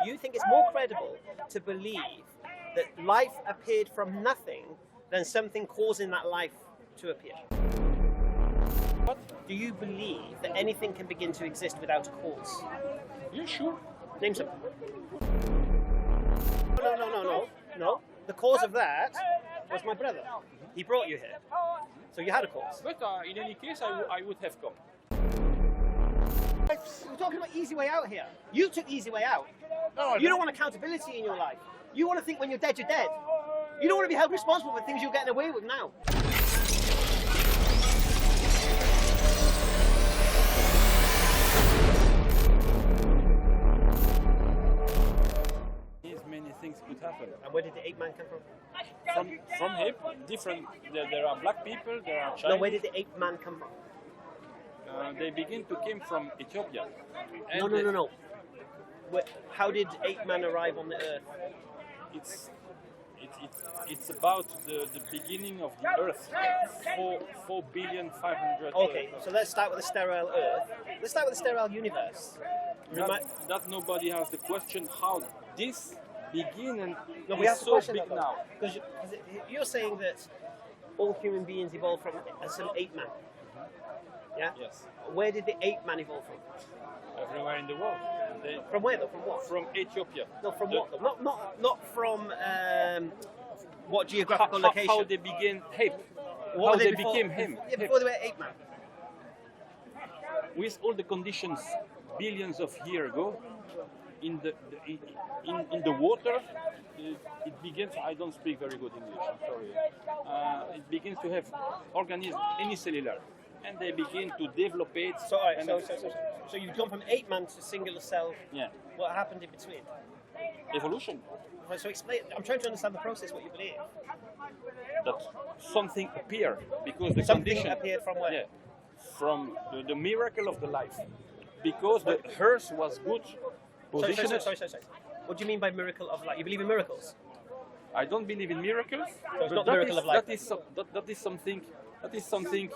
You think it's more credible to believe that life appeared from nothing than something causing that life to appear? What? Do you believe that anything can begin to exist without a cause? You sure? Name some. No. The cause of that was my brother. He brought you here. So you had a cause. But in any case, I would have come. We're talking about easy way out here. You took the easy way out. No, You don't want accountability in your life. You want to think when you're dead, you're dead. You don't want to be held responsible for things you're getting away with now. Many things could happen. And where did the ape man come from? From ape, different. There are black people. There are Chinese. No, where did the ape man come from? They begin to come from Ethiopia. No. How did ape man arrive on the earth? It's about the beginning of the Earth, 4,500,000,000. Okay, so let's start with the sterile Earth. Let's start with the sterile universe. That nobody has the question how this begin and No, we is have to so question big that, now. Because you're saying that all human beings evolved from some ape man. Yeah? Yes. Where did the ape man evolve from? Everywhere in the world. From where though? From what? From Ethiopia. No, from what though? Not from what geographical location? How they begin ape. What How were they before, became him. Yeah, before they were ape man. With all the conditions billions of years ago, in the water, it begins. I don't speak very good English. I'm sorry. It begins to have organisms unicellular, and they begin to develop it. So you've gone from ape man to singular cell. Yeah. What happened in between? Evolution. So explain. I'm trying to understand the process. What you believe? That something appeared because the Something condition appeared from where? Yeah, from the miracle of the life, because the earth was good positioned. Sorry. What do you mean by miracle of life? You believe in miracles? I don't believe in miracles. So it's not the miracle of life. That is something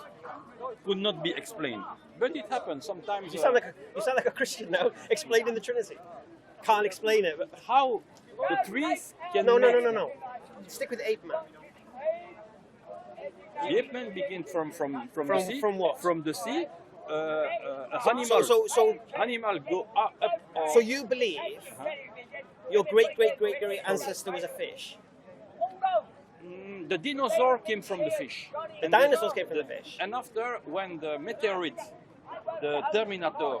could not be explained, but it happens sometimes. You sound like a Christian now, explaining the Trinity. Can't explain it. But how the trees can no. Stick with ape man. The ape man begin from the sea. From what? From the sea. Animal go up. So you believe your great ancestor was a fish? The dinosaur came from the fish. The dinosaurs came from the fish. And after, when the meteorite, the Terminator,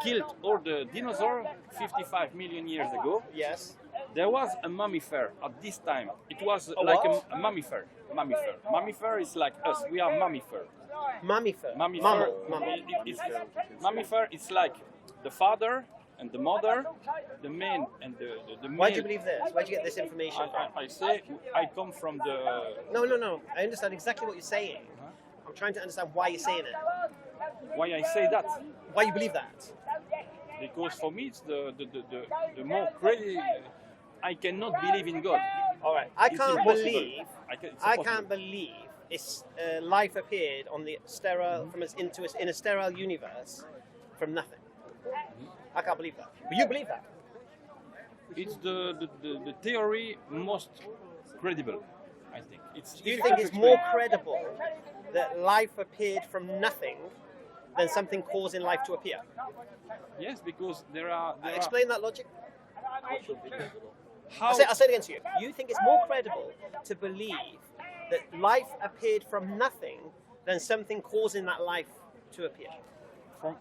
killed all the dinosaurs 55 million years ago, Yes. there was a mammifer at this time. It was A like what? a mammifer. Mammifer is like us. We are mammifer. Mammifer. Mammifer. Mammal. Mammifer is like the father and the mother, the man and the male. Why do you believe this? Why do you get this information from? I say I come from the. No. I understand exactly what you're saying. I'm trying to understand why you're saying it. Why I say that? Why you believe that? Because for me it's the more crazy. I cannot believe in God. All right. I It's can't impossible. believe. It's I impossible. can't believe it's life appeared on the sterile in a sterile universe from nothing. I can't believe that. But you believe that. It's the theory most credible, I think. Do you think it's more credible that life appeared from nothing than something causing life to appear? Yes, because there are Explain that logic. how I'll say it again to you. You think it's more credible to believe that life appeared from nothing than something causing that life to appear? from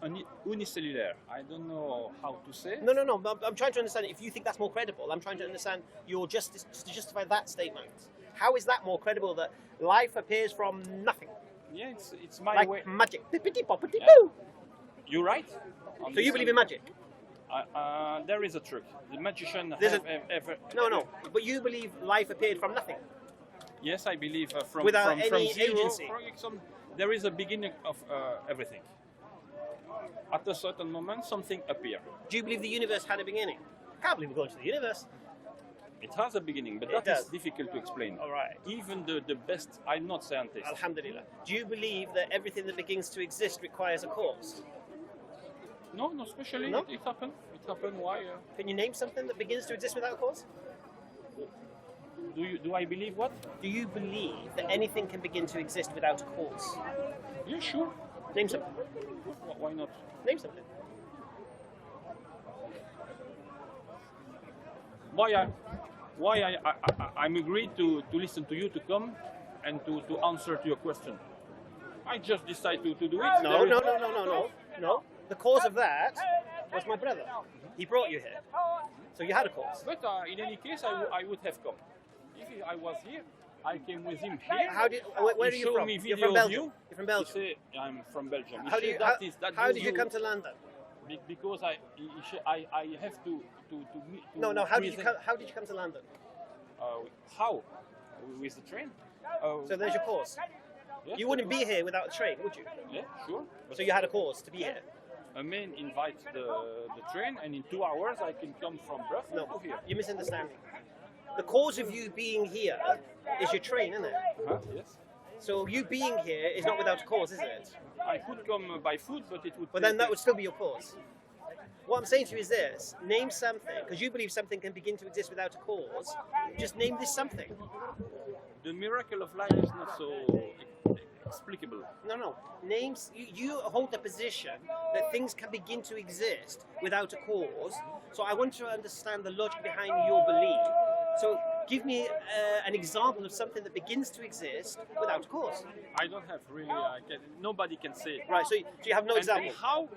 unicellular. I don't know how to say. No. I'm trying to understand if you think that's more credible. I'm trying to understand your justice to justify that statement. How is that more credible that life appears from nothing? Yeah, it's my Like way. magic. Bippity boppity Yeah. boo. You're right. So you believe in magic? There is a trick. The magician There's have ever. No. But you believe life appeared from nothing? Yes, I believe from Without from any zero. agency. There is a beginning of everything. At a certain moment, something appears. Do you believe the universe had a beginning? I can't believe we're going to the universe. It has a beginning, but It that is does. difficult to explain. All right. Even the best, I'm not scientist. Alhamdulillah. Do you believe that everything that begins to exist requires a cause? No, especially No? it happened. It happened? Why? Can you name something that begins to exist without a cause? Do I believe what? Do you believe that anything can begin to exist without a cause? Yeah, sure. Name something. Why not? Name something. I'm agreed to listen to you to come and to answer to your question. I just decided to do it. No. The cause of that was my brother. He brought you here. So you had a cause. But in any case, I would have come. If I was here, I came with him here. Where are you from? You're from Belgium. You're from Belgium. Say, I'm from Belgium. How did you come to London? Because I have to meet. No. How did you come to London? How? With the train. So there's your cause. Yeah. You wouldn't be here without a train, would you? Yeah, sure. But so you had a cause to be here. A man invites the train, and in 2 hours I can come from Brussels to here. You're misunderstanding. The cause of you being here is your train, isn't it? Yes. So you being here is not without a cause, is it? I could come by foot, but it would. But then that would still be your cause. What I'm saying to you is this: name something, because you believe something can begin to exist without a cause. Just name this something. The miracle of life is not so explicable. No. Names. You hold the position that things can begin to exist without a cause. So I want to understand the logic behind your belief. So give me an example of something that begins to exist without a cause. I don't have really. Nobody can say. Right. So you have no example. And how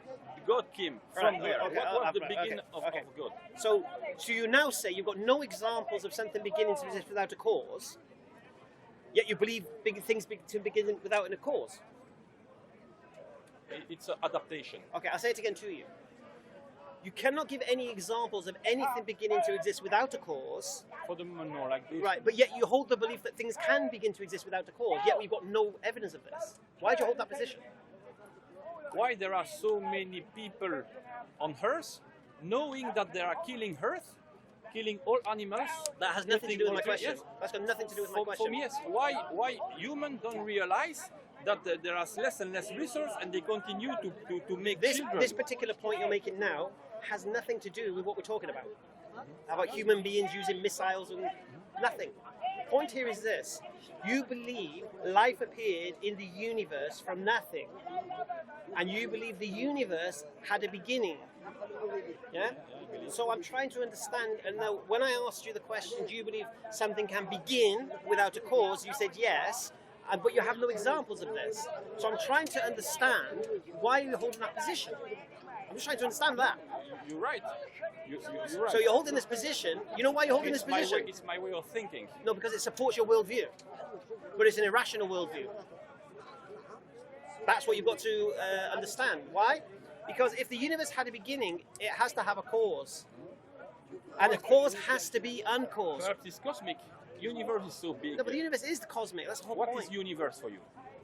God came from there? Okay, what was the beginning of God? So you now say you've got no examples of something beginning to exist without a cause. Yet you believe big things to begin without a cause. It's an adaptation. Okay, I'll say it again to you. You cannot give any examples of anything beginning to exist without a cause. For the moment, no, like this. Right, but yet you hold the belief that things can begin to exist without a cause, yet we've got no evidence of this. Why do you hold that position? Why there are so many people on Earth, knowing that they are killing Earth, killing all animals? That has nothing to do with my question. Yes. That's got nothing to do with my question. For me, yes. Why humans don't realize that there are less and less resources and they continue to make children? This particular point you're making now has nothing to do with what we're talking about. About human beings using missiles and nothing. The point here is this. You believe life appeared in the universe from nothing. And you believe the universe had a beginning. Yeah? So I'm trying to understand, and now when I asked you the question, do you believe something can begin without a cause, you said yes, but you have no examples of this. So I'm trying to understand why you're holding that position. I'm just trying to understand that. You're right. You're right. So you're holding this position. You know why you're holding this position? It's my way of thinking. No, because it supports your worldview. But it's an irrational worldview. That's what you've got to understand. Why? Because if the universe had a beginning, it has to have a cause. And the cause has to be uncaused. Perhaps it's cosmic. Universe is so big. No, but the universe is the cosmic. That's the whole point. What is universe for you?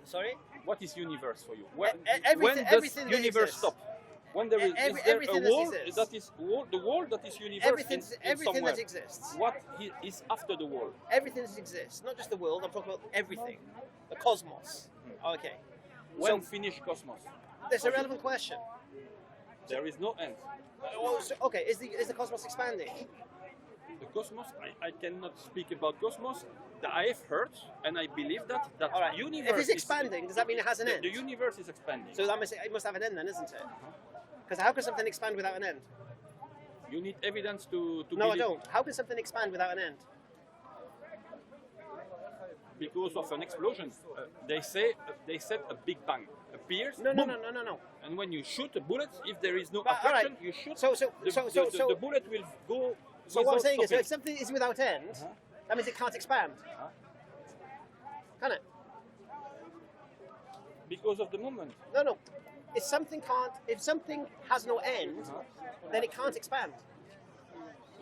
Sorry? What is universe for you? When does universe stop? When there is there a wall that is the wall that is universe everything that exists. What is after the wall? Everything that exists, not just the world. I'm talking about everything, the cosmos. Okay. When finish cosmos? That's a relevant question. There is no end. Okay, is the cosmos expanding? The cosmos, I cannot speak about cosmos. I have heard and I believe that right. Universe. If it's expanding, does that mean it has an end? The universe is expanding. So that it must have an end then, isn't it? Because how can something expand without an end? You need evidence to No, I don't. How can something expand without an end? Because of an explosion. They said a big bang appears. No. And when you shoot a bullet, if there is no attraction, attraction, you shoot. The bullet will go. So what I'm saying is, if something is without end, that means it can't expand. Can it? Because of the movement. No. If something has no end, then it can't expand.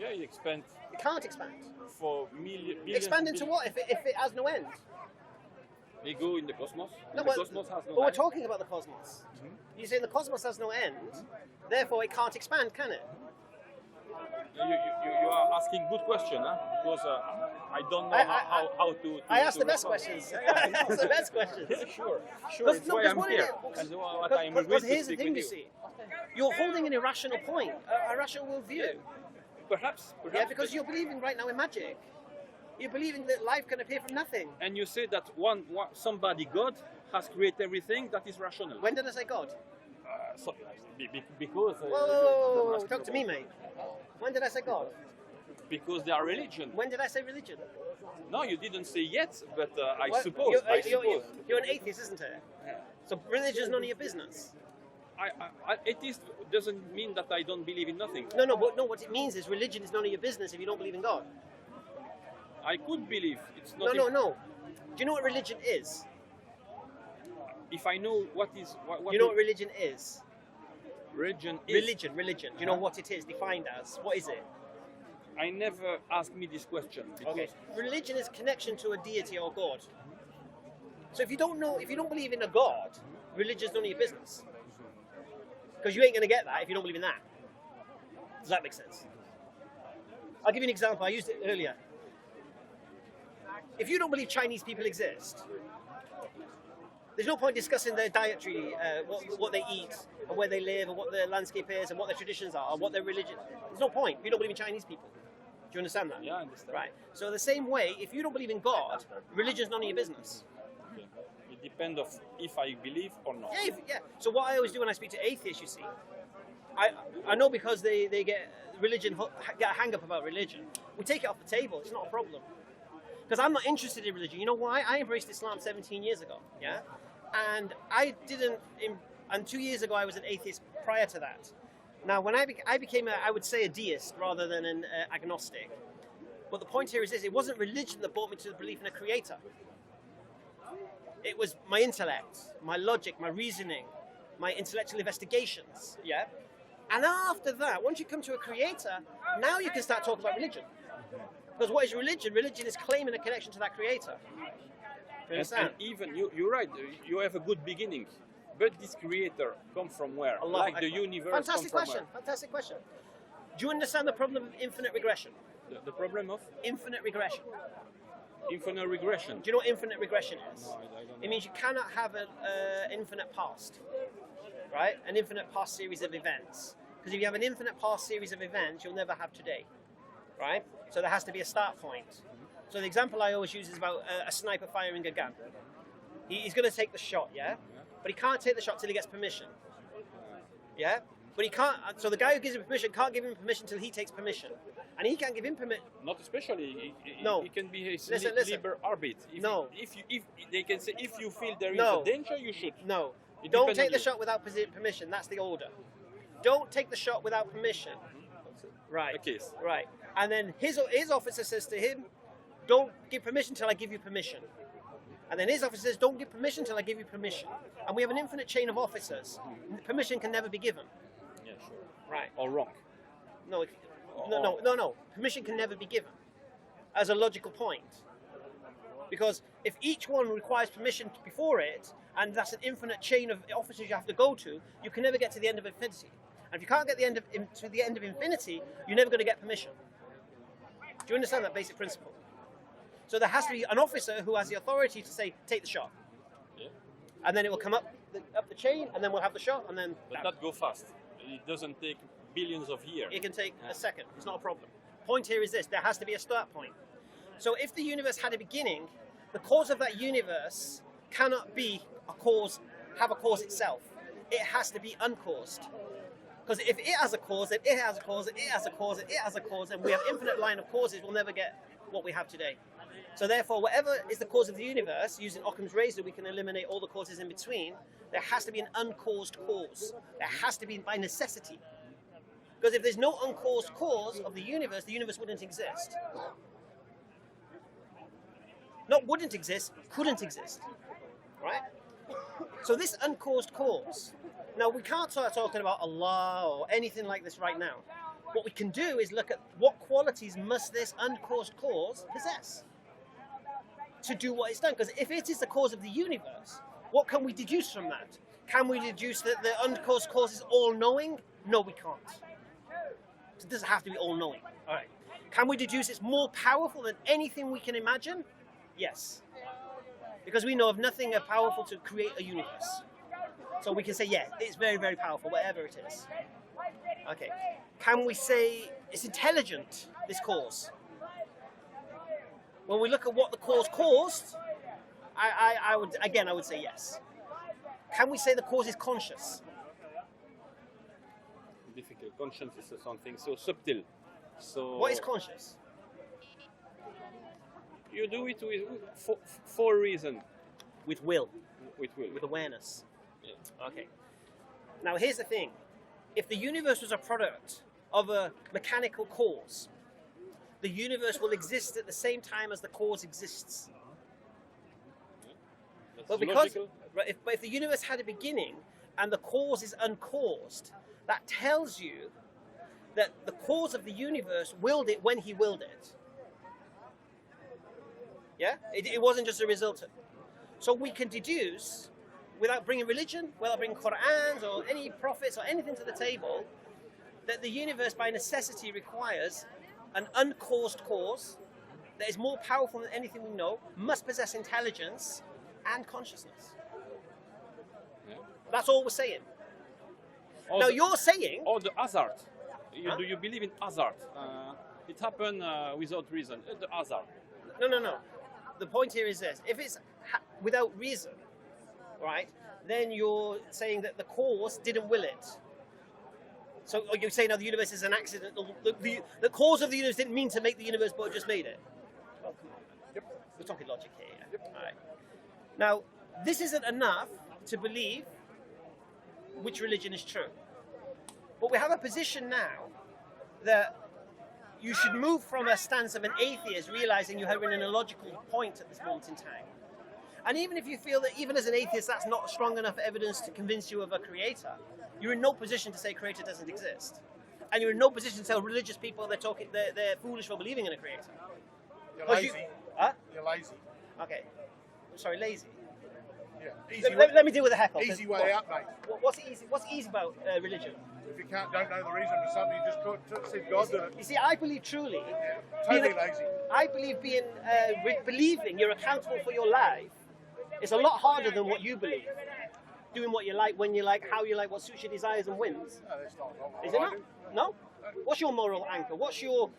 Yeah, you expand. It can't expand. For billions. Expand into what? If it has no end? They go in the cosmos. No, the cosmos has no end. We're talking about the cosmos. You're saying the cosmos has no end, therefore it can't expand, can it? You are asking good question, huh? Because I don't know how to. I ask the best questions. I ask the best questions. Sure. That's why I'm here. Because here's the thing, you see. You're holding an irrational point, a irrational worldview. Perhaps. Yeah, because you're believing right now in magic. You're believing that life can appear from nothing. And you say that somebody, God, has created everything that is rational. When did I say God? Because... Whoa, talk to me, mate. When did I say God? Because they are religion. When did I say religion? No, you didn't say yet, but I Well, suppose. You're an atheist, isn't it? Yeah. So religion is none of your business. Atheist doesn't mean that I don't believe in nothing. No, what it means is religion is none of your business if you don't believe in God. I could believe. It's not. No. Do you know what religion is? If I know what is... Do you know what religion is? Religion is... Religion. Do you know what it is defined as? What is it? I never asked me this question. Okay. Religion is connection to a deity or God. So if you don't believe in a God, religion is none of your business. Because you ain't going to get that if you don't believe in that. Does that make sense? I'll give you an example. I used it earlier. If you don't believe Chinese people exist, there's no point discussing their dietary, what they eat, and where they live, and what their landscape is, and what their traditions are, and what their religion. There's no point if you don't believe in Chinese people. Do you understand that? Yeah, I understand. Right. So the same way, if you don't believe in God, religion's none of your business. Okay. It depends of if I believe or not. Yeah. So what I always do when I speak to atheists, you see, I know because they get get a hang up about religion. We take it off the table. It's not a problem. Because I'm not interested in religion. You know why? I embraced Islam 17 years ago. Yeah. And and 2 years ago I was an atheist prior to that. Now, when I became I would say a deist rather than an agnostic. But the point here is this: it wasn't religion that brought me to the belief in a creator. It was my intellect, my logic, my reasoning, my intellectual investigations. Yeah. And after that, once you come to a creator, now you can start talking about religion. Because what is religion? Religion is claiming a connection to that creator. Do you understand? And even you're right. You have a good beginning, but this creator comes from where? Allah, like the universe. Fantastic come from question. Fantastic question. Do you understand the problem of infinite regression? Where? The problem of Infinite regression. infinite regression. Do you know what infinite regression is? No, I don't know. It means you cannot have an infinite past, right? An infinite past series of events. Because if you have an infinite past series of events, you'll never have today, right? So there has to be a start point. So the example I always use is about a sniper firing a gun. He's going to take the shot, yeah? But he can't take the shot till he gets permission, yeah? But he can't. So the guy who gives him permission can't give him permission till he takes permission, and he can't give him permission. Not especially. No. It can be his Listen. liber arbit. No. If they can say if you feel there is No. a danger, you should. No, It don't depends take on the you. shot without permission. That's the order. Don't take the shot without permission. Right. The case. Right. And then his officer says to him, "Don't give permission till I give you permission." And then his officer says, "Don't give permission till I give you permission." And we have an infinite chain of officers. Permission can never be given. Yeah, sure. Right. Or wrong. No. No. Permission can never be given as a logical point. Because if each one requires permission before it, and that's an infinite chain of officers you have to go to, you can never get to the end of infinity. And if you can't get to the end of infinity, you're never going to get permission. Do you understand that basic principle? So there has to be an officer who has the authority to say, "Take the shot," Yeah. and then it will come up the chain, and then we'll have the shot, and then But not go fast. It doesn't take billions of years. it can take a second. It's not a problem. Point here is this: there has to be a start point. So if the universe had a beginning, the cause of that universe cannot be have a cause itself. It has to be uncaused. Because if it has a cause, then it has a cause, it has a cause, it has a cause, and we have infinite line of causes, we'll never get what we have today. So therefore, whatever is the cause of the universe, using Occam's razor, we can eliminate all the causes in between. There has to be an uncaused cause. There has to be by necessity. Because if there's no uncaused cause of the universe wouldn't exist. Not wouldn't exist, couldn't exist. Right? So this uncaused cause. Now, we can't start talking about Allah or anything like this right now. What we can do is look at what qualities must this uncaused cause possess to do what it's done. Because if it is the cause of the universe, what can we deduce from that? Can we deduce that the uncaused cause is all-knowing? No, we can't. It doesn't have to be all-knowing. All right. Can we deduce it's more powerful than anything we can imagine? Yes. Because we know of nothing powerful to create a universe. So we can say, yeah, it's very, very powerful, whatever it is. Okay. Can we say it's intelligent, this cause? When we look at what the cause caused, I would say yes. Can we say the cause is conscious? Difficult. Conscience is something so subtle. So What is conscious? you do it for a reason. With will, With will. with awareness. Yeah. Okay. Now here's the thing. If the universe was a product of a mechanical cause, the universe will exist at the same time as the cause exists. That's But because, logical. right, if the universe had a beginning and the cause is uncaused, that tells you that the cause of the universe willed it when he willed it. Yeah? It wasn't just a result of. So we can deduce, without bringing religion, without bringing Qur'ans or any prophets or anything to the table, that the universe by necessity requires an uncaused cause that is more powerful than anything we know, must possess intelligence and consciousness. Yeah. That's all we're saying. Or Now the- you're saying, Or the hazard. Huh? Do you believe in hazard? It happened without reason. The hazard. no. The point here is this: if it's without reason, right, then you're saying that the cause didn't will it. So you're saying now the universe is an accident. The cause of the universe didn't mean to make the universe, but just made it. Well, come on. Yep. We're talking logic here. Yeah? All right. Now, this isn't enough to believe which religion is true. But we have a position now that you should move from a stance of an atheist, realizing you're having an illogical point at this moment in time. And even if you feel that even as an atheist that's not strong enough evidence to convince you of a creator, you're in no position to say creator doesn't exist. And you're in no position to tell religious people they're foolish for believing in a creator. You're 'Cause lazy. Huh? You're lazy. Okay. Sorry, lazy. Yeah. Easy, Let me deal with the heckle. easy way out, mate. What's easy? What's easy about religion? If you don't know the reason for something, you just said God did it. You see, I believe truly. Yeah. being Totally a- lazy. I believe believing you're accountable for your life is a lot harder than what you believe. Doing what you like, when you like, how you like, what suits your desires and whims. No, that's not what Is I it not? do. No? What's your moral anchor? What's your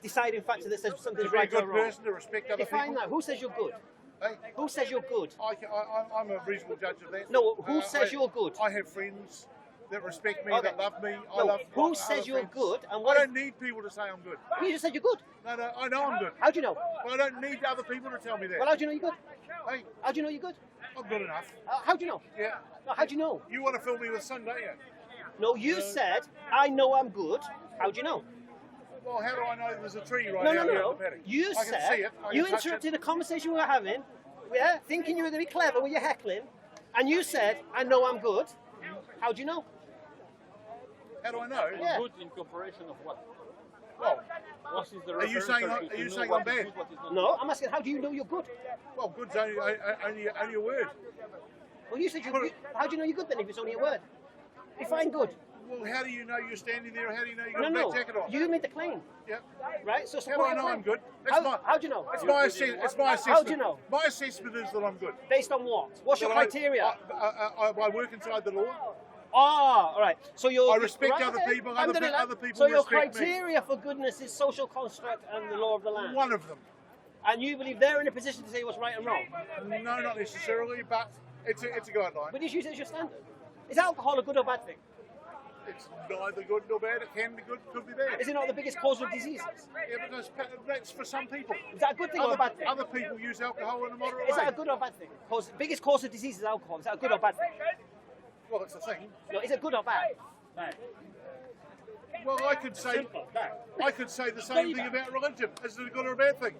deciding factor that says To something's be a right or good wrong? person, to respect other Define people. that. Who says you're good? Hey, Who says you're good? I'm a reasonable judge of that. No, who says you're good? I have friends that respect me, Okay. that love me. I No, love who other says you're friends. good and I what? don't need people to say I'm good. You just said you're good. No, I know I'm good. How do you know? But I don't need other people to tell me that. Well, how do you know you're good? Hey, How do you know you're good? I'm good enough. How do you know? Yeah. No, how do you know? You want to fill me with sun, don't you? No, you said, I know I'm good. How do you know? Well, how do I know there's a tree right No, out no, here in no. the paddock? You I can see said, it. I you can touch interrupted it. a conversation we were having, yeah, thinking you were going to be clever when you're heckling, and you said, I know I'm good. How do you know? How do I know? Yeah. Good in comparison of what? Well, What is the Are you reference saying to- I'm- to are you know saying what I'm is bad? good, what is not No, I'm asking, how do you know you're good? well, good's only a word. Well, you said you're good. How do you know you're good then if it's only a word? Define good. Well, how do you know you're standing there? How do you know you got No, a no. black jacket on? You made the claim, Yep. right? So How do support I your know claim. I'm good? That's How do you know? It's my assessment. How do you know? My assessment is that I'm good. Based on what? What's your That I- criteria? I work inside the law. Ah, all right. So you're. I respect right, other okay. people, Alhamdulillah. other people So your respect me. criteria for goodness is social construct and the law of the land. One of them. And you believe they're in a position to say what's right and wrong. No, not necessarily, but it's a guideline. But just use it as your standard. Is alcohol a good or bad thing? It's neither good nor bad. It can be good, could be bad. Is it not the biggest cause of diseases? Yeah, but that's for some people. Is that a good thing or a bad thing? Other people use alcohol in a moderate Is way. that a good or bad thing? Biggest cause of disease is alcohol. Is that a good or bad thing? Well, it's a thing. No, is it good or bad? Well, I could say the same thing about religion. Is it a good or a bad thing?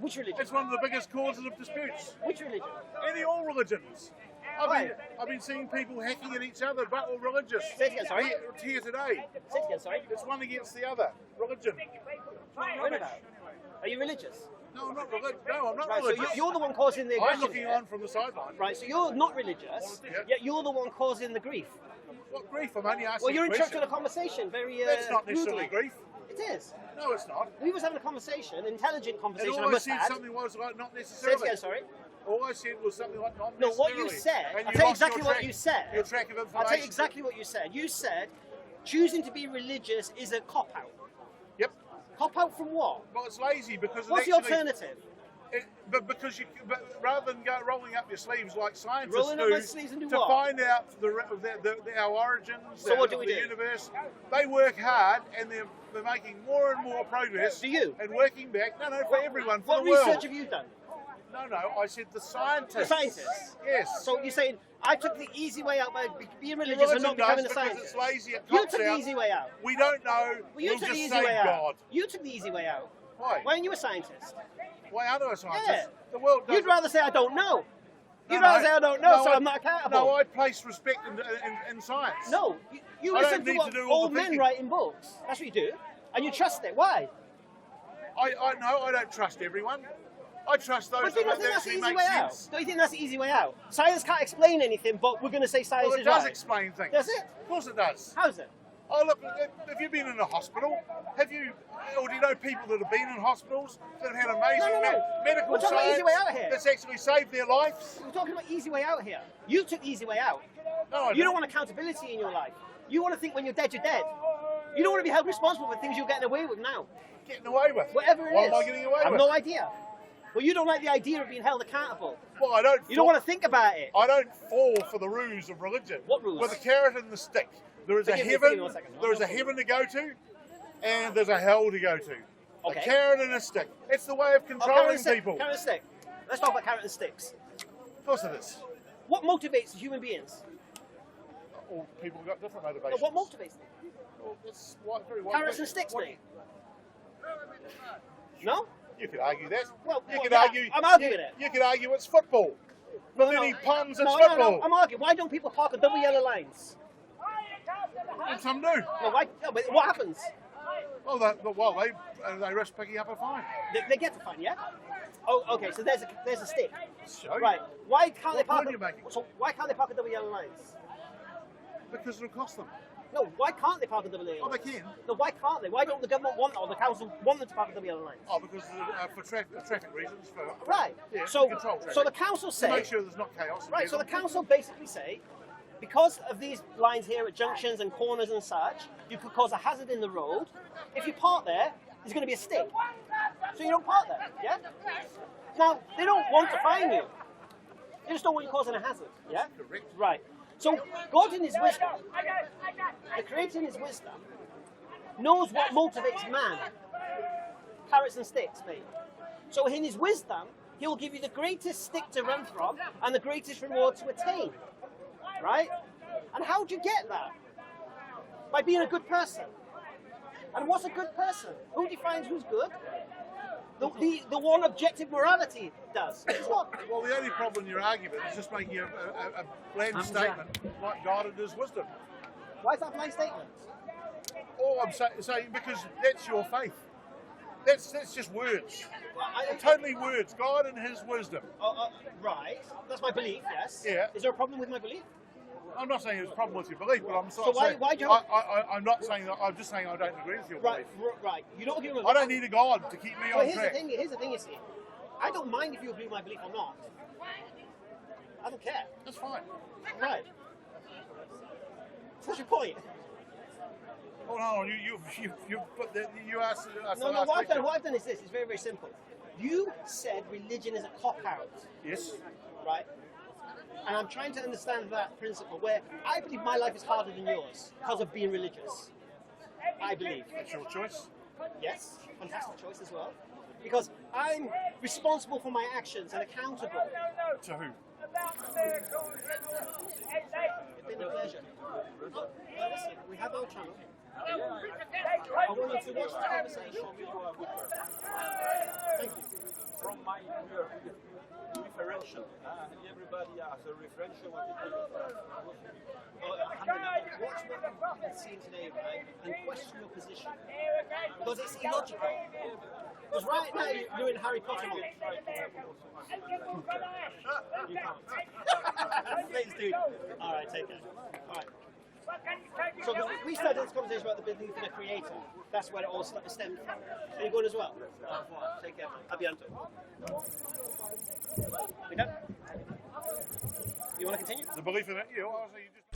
Which religion? It's one of the biggest causes of disputes. Which religion? All religions. I've been seeing people hacking at each other, but all religious. Say it again, sorry. Here today. Say it again, sorry. It's one against the other. Religion. What about? Are you religious? No, I'm not religious. No, I'm not Right, so religious. you're the one causing the I'm aggression. looking here. on from the sideline. Right, so you're not religious, Yeah. yet you're the one causing the grief. What grief? I'm only asking Well, you're a question. interrupting a conversation very That's not necessarily rudely. grief. It is. No, it's not. We was having a conversation, an intelligent And conversation, all I I must said add. something was like not Say it necessarily. again, sorry. All I said was something like not No, what you necessarily. said, And I'll you tell you lost your exactly what track- you said. Your track of information. I'll tell you exactly what you said. You said choosing to be religious is a cop-out. Yep. Cop-out from what? Well, it's lazy because What's it the actually, alternative? but because rather than rolling up your sleeves like scientists Rolling up do my sleeves and do to what? find out our origins, So what do we the do? universe, they work hard and they're making more and more progress. Do you? And working back. No, for everyone, for What the world. research have you done? No, I said the scientists. The scientists? Yes. So you're saying I took the easy way out by being religious and not becoming a because scientist? it's lazy. It You cops took the out. easy way out. We don't know. Well, you we'll took just the easy say way out. God. You took the easy way out. Why? Why aren't you a scientist? Why aren't I a scientist? Yeah. The world doesn't. You'd rather say I don't know. No, You'd rather no. say I don't know, No, so I- I'm not accountable. No, I place respect in science. No, you I listen don't to need what to do all old the men thinking. write in books. That's what you do, and you trust it. Why? I don't trust everyone. I trust those But do you not that think that's the actually easy make way sense. out? Don't you think that's the easy way out? Science can't explain anything, but we're going to say science Well, it is does right. explain things. Does it? Of course it does. How's it? Oh, look, have you been in a hospital? Or do you know people that have been in hospitals that have had amazing No. medical We're talking about science easy way out here. that's actually saved their lives? We're talking about easy way out here. You took the easy way out. No, I You don't want accountability in your life. You want to think when you're dead, you're dead. You don't want to be held responsible for things you're getting away with now. Getting away with. Whatever it What is. am I getting away I have with? no idea. Well, you don't like the idea of being held accountable. Well, I don't. You don't want to think about it. I don't fall for the ruse of religion. What ruse? With the carrot and the stick. There is Forgive a me heaven. 1 second. There is a heaven to go to, and there's a hell to go to. Okay. A carrot and a stick. It's the way of Oh, carrot controlling and stick. people. Carrot and stick. Let's talk about carrot and sticks. Of course it is. What motivates human beings? All people have got different No, motivations. what motivates them? Well, it's very wide. Carrots and sticks, mate. No? You could argue that. Well, you well, could yeah, argue. I'm arguing it. You could argue it's football. For many puns, it's no, football. I'm arguing. Why don't people park on double yellow lines? And some do. No, why? No, but what happens? Well, they risk picking up a fine. They get the fine, yeah? Oh, okay. So there's a stick. Show you. Right. Why can't they What park? point are you making? So why can't they park on double yellow lines? Because it'll cost them. No, why can't they park on double yellow Oh, lines? they can. No, why can't they? Why don't the government want or the council want them to park on double yellow lines? Oh, because for traffic reasons. Right. Yeah, So, control traffic. so the council To say. make sure there's not chaos. Right, so the council basically say, because of these lines here at junctions and corners and such, you could cause a hazard in the road. If you park there, there's going to be a stick. So you don't park there, yeah? Now, they don't want to fine you. They just don't want you causing a hazard, yeah? Correct. Right. So God in his wisdom, the creator in his wisdom, knows what motivates man. Carrots and sticks, mate. So in his wisdom, he will give you the greatest stick to run from and the greatest reward to attain. Right? And how do you get that? By being a good person. And what's a good person? Who defines who's good? The one objective morality does. It's not. Well, the only problem in your argument is just making a bland statement like God and his wisdom. Why is that a blind statement? All I'm saying because that's your faith. That's just words. Totally words. God and his wisdom. Right. That's my belief, yes. Yeah. Is there a problem with my belief? I'm not saying there's a problem with your belief, but I'm So why do you have- I'm not saying that. I'm just saying I don't agree with your Right, belief. right. You don't agree with I don't need a God to keep me Well, on here's track. here's the thing, you see. I don't mind if you agree with my belief or not. I don't care. That's fine. Right. What's your point? Hold on. You put the, you asked. No, what I've done is this. It's very, very simple. You said religion is a cop-out, Yes. right? And I'm trying to understand that principle where I believe my life is harder than yours because of being religious. I believe. That's your choice. Yes, fantastic choice as well. Because I'm responsible for my actions and accountable. To who? It's been a pleasure. Listen, we have our channel. I want you to watch the conversation. Thank you. From my referential, everybody has a referential. Watch what you've been seeing today, right? And question your position. Because it's illogical. Because right now you're in Harry Potter mode. You can't. Please do. Alright, take care. Alright. So we we started this conversation about the belief in a creator. That's where it all stemmed from. Are you going as well? Take care, man. A bientôt. We done? You want to continue? The belief in it, yeah. Well, you just